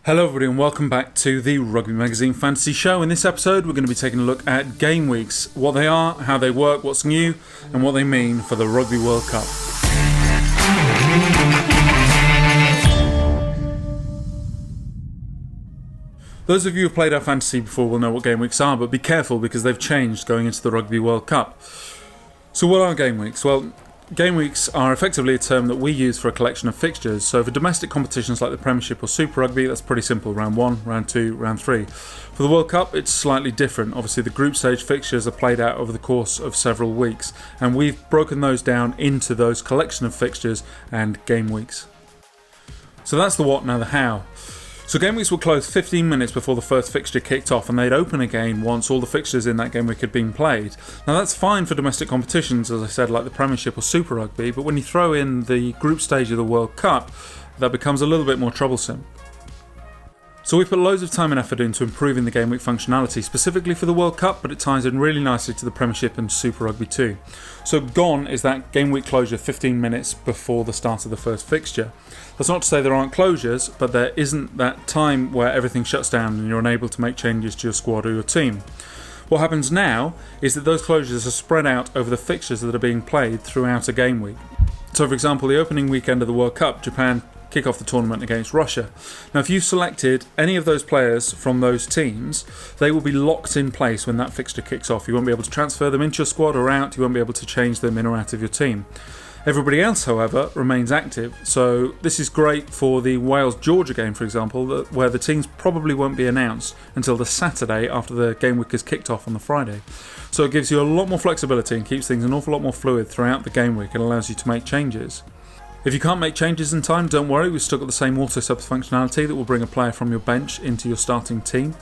Hello everybody and welcome back to the Rugby Magazine Fantasy Show. In this episode we're going to be taking a look at game weeks, what they are, how they work, what's new and what they mean for the Rugby World Cup. Those of you who've played our fantasy before will know what game weeks are, but be careful because they've changed going into the Rugby World Cup. So what are game weeks? Well, game weeks are effectively a term that we use for a collection of fixtures. So for domestic competitions like the Premiership or Super Rugby, that's pretty simple. Round 1, Round 2, Round 3. For the World Cup, it's slightly different. Obviously, the group stage fixtures are played out over the course of several weeks, and we've broken those down into those collection of fixtures and game weeks. So that's the what, now the how. So game weeks will close 15 minutes before the first fixture kicked off, and they'd open again once all the fixtures in that game week had been played. Now that's fine for domestic competitions, as I said, like the Premiership or Super Rugby, but when you throw in the group stage of the World Cup, that becomes a little bit more troublesome. So we put loads of time and effort into improving the game week functionality, specifically for the World Cup, but it ties in really nicely to the Premiership and Super Rugby too. So gone is that game week closure 15 minutes before the start of the first fixture. That's not to say there aren't closures, but there isn't that time where everything shuts down and you're unable to make changes to your squad or your team. What happens now is that those closures are spread out over the fixtures that are being played throughout a game week. So for example, the opening weekend of the World Cup, Japan kick off the tournament against Russia. Now if you've selected any of those players from those teams, they will be locked in place when that fixture kicks off. You won't be able to transfer them into your squad or out, you won't be able to change them in or out of your team. Everybody else, however, remains active, so this is great for the Wales-Georgia game, for example, where the teams probably won't be announced until the Saturday after the game week has kicked off on the Friday. So it gives you a lot more flexibility and keeps things an awful lot more fluid throughout the game week and allows you to make changes. If you can't make changes in time, don't worry, we've still got the same auto-subs functionality that will bring a player from your bench into your starting team.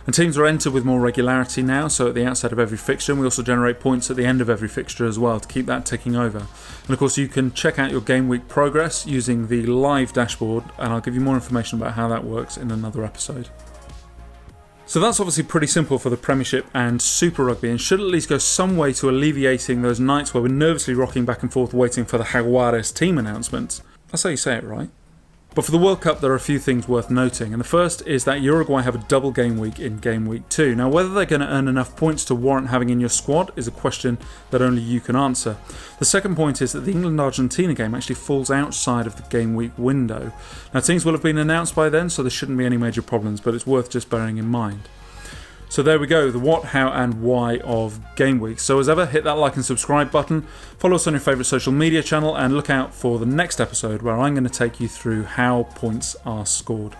And teams are entered with more regularity now, so at the outset of every fixture, and we also generate points at the end of every fixture as well to keep that ticking over. And of course you can check out your game week progress using the live dashboard, and I'll give you more information about how that works in another episode. So that's obviously pretty simple for the Premiership and Super Rugby, and should at least go some way to alleviating those nights where we're nervously rocking back and forth waiting for the Jaguares team announcements. That's how you say it, right? But for the World Cup there are a few things worth noting, and the first is that Uruguay have a double game week in game week 2. Now whether they're going to earn enough points to warrant having in your squad is a question that only you can answer. The second point is that the England-Argentina game actually falls outside of the game week window. Now teams will have been announced by then, so there shouldn't be any major problems, but it's worth just bearing in mind. So there we go, the what, how and why of game week. So as ever, hit that like and subscribe button, follow us on your favourite social media channel, and look out for the next episode where I'm going to take you through how points are scored.